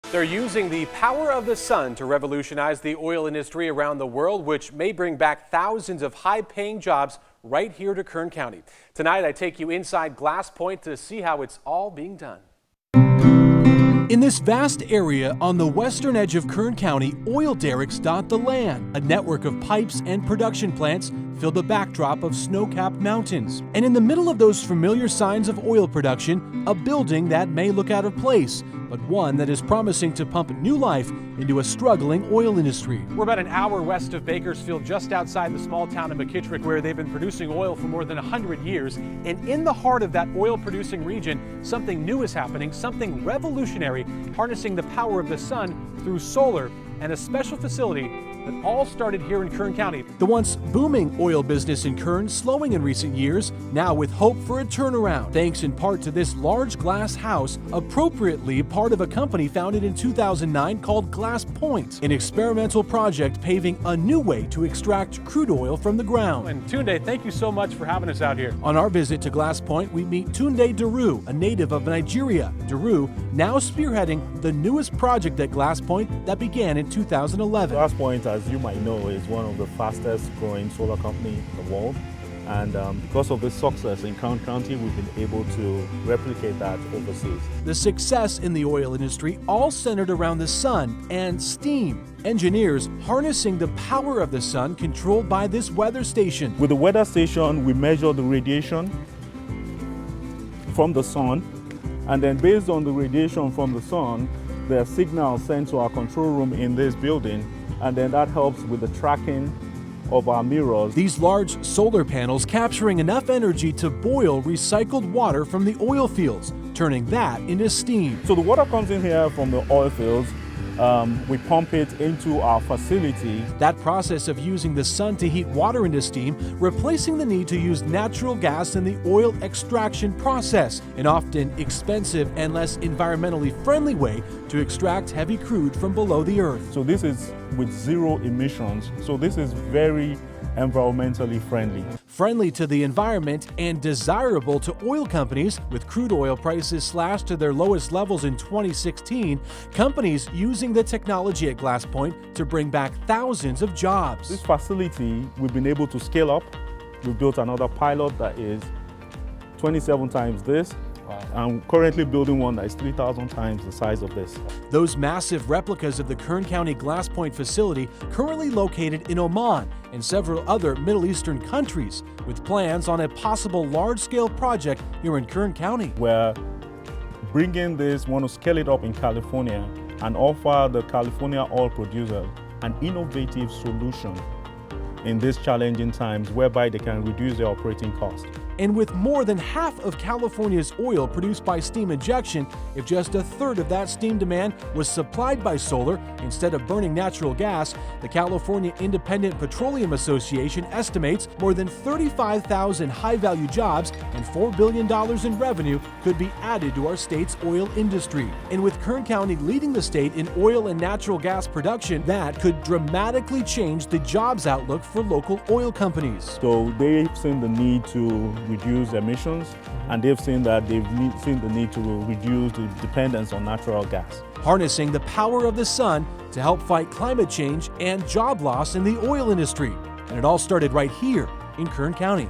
They're using the power of the sun to revolutionize the oil industry around the world, which may bring back thousands of high-paying jobs right here to Kern County. Tonight, I take you inside Glasspoint to see how it's all being done. In this vast area on the western edge of Kern County, oil derricks dot the land. A network of pipes and production plants fill the backdrop of snow-capped mountains. And in the middle of those familiar signs of oil production, a building that may look out of place, but one that is promising to pump new life into a struggling oil industry. We're about an hour west of Bakersfield, just outside the small town of McKittrick, where they've been producing oil for more than 100 years. And in the heart of that oil-producing region, something new is happening, something revolutionary, harnessing the power of the sun through solar and a special facility that all started here in Kern County. The once booming oil business in Kern slowing in recent years, now with hope for a turnaround, thanks in part to this large glass house, appropriately part of a company founded in 2009 called Glasspoint, an experimental project paving a new way to extract crude oil from the ground. And Tunde, thank you so much for having us out here. On our visit to Glasspoint, we meet Tunde Daru, a native of Nigeria. Daru now spearheading the newest project at Glasspoint that began in 2011. Glasspoint, as you might know, is one of the fastest growing solar companies in the world. And because of this success in Kern County, we've been able to replicate that overseas. The success in the oil industry all centered around the sun and steam. Engineers harnessing the power of the sun controlled by this weather station. With the weather station, we measure the radiation from the sun, and then based on the radiation from the sun, there are signals sent to our control room in this building, and then that helps with the tracking of our mirrors. These large solar panels capturing enough energy to boil recycled water from the oil fields, turning that into steam. So the water comes in here from the oil fields. We pump it into our facility. That process of using the sun to heat water into steam, replacing the need to use natural gas in the oil extraction process, an often expensive and less environmentally friendly way to extract heavy crude from below the earth. So this is with zero emissions. So this is very environmentally friendly. Friendly to the environment and desirable to oil companies. With crude oil prices slashed to their lowest levels in 2016, companies using the technology at Glasspoint to bring back thousands of jobs. This facility, we've been able to scale up. We've built another pilot that is 27 times this. Wow. I'm currently building one that is 3,000 times the size of this. Those massive replicas of the Kern County Glasspoint facility currently located in Oman and several other Middle Eastern countries, with plans on a possible large-scale project here in Kern County. We're bringing this, want to scale it up in California and offer the California oil producers an innovative solution in these challenging times whereby they can reduce their operating costs. And with more than half of California's oil produced by steam injection, if just a third of that steam demand was supplied by solar instead of burning natural gas, the California Independent Petroleum Association estimates more than 35,000 high-value jobs and $4 billion in revenue could be added to our state's oil industry. And with Kern County leading the state in oil and natural gas production, that could dramatically change the jobs outlook for local oil companies. So they've seen the need to reduce emissions, and they've seen that seen the need to reduce the dependence on natural gas. Harnessing the power of the sun to help fight climate change and job loss in the oil industry. And it all started right here in Kern County.